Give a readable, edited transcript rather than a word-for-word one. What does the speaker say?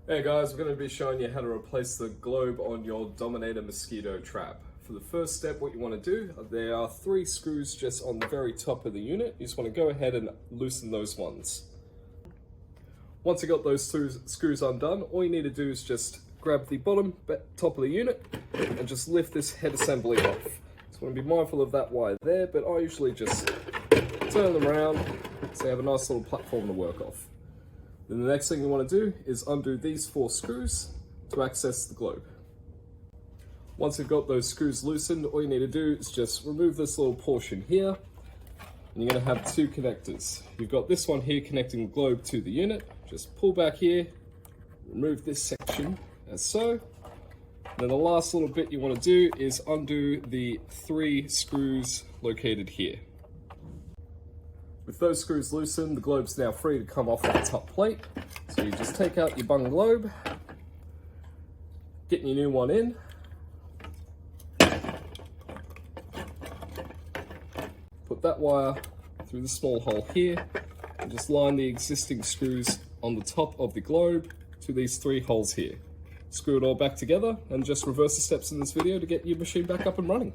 Hey guys, we're going to be showing you how to replace the globe on your Dominator Mosquito Trap. For the first step, what you want to do, there are 3 screws just on the very top of the unit. You just want to go ahead and loosen those ones. Once you got those 2 screws undone, all you need to do is just grab the bottom top of the unit and just lift this head assembly off. Just want to be mindful of that wire there, but I usually just turn them around so you have a nice little platform to work off. Then the next thing you want to do is undo these 4 screws to access the globe. Once you've got those screws loosened, all you need to do is just remove this little portion here, and you're going to have 2 connectors. You've got this one here connecting the globe to the unit. Just pull back here, remove this section as so. And then the last little bit you want to do is undo the 3 screws located here. With those screws loosened, the globe's now free to come off the top plate. So you just take out your bung globe, get your new one in, put that wire through the small hole here, and just line the existing screws on the top of the globe to these 3 holes here. Screw it all back together and just reverse the steps in this video to get your machine back up and running.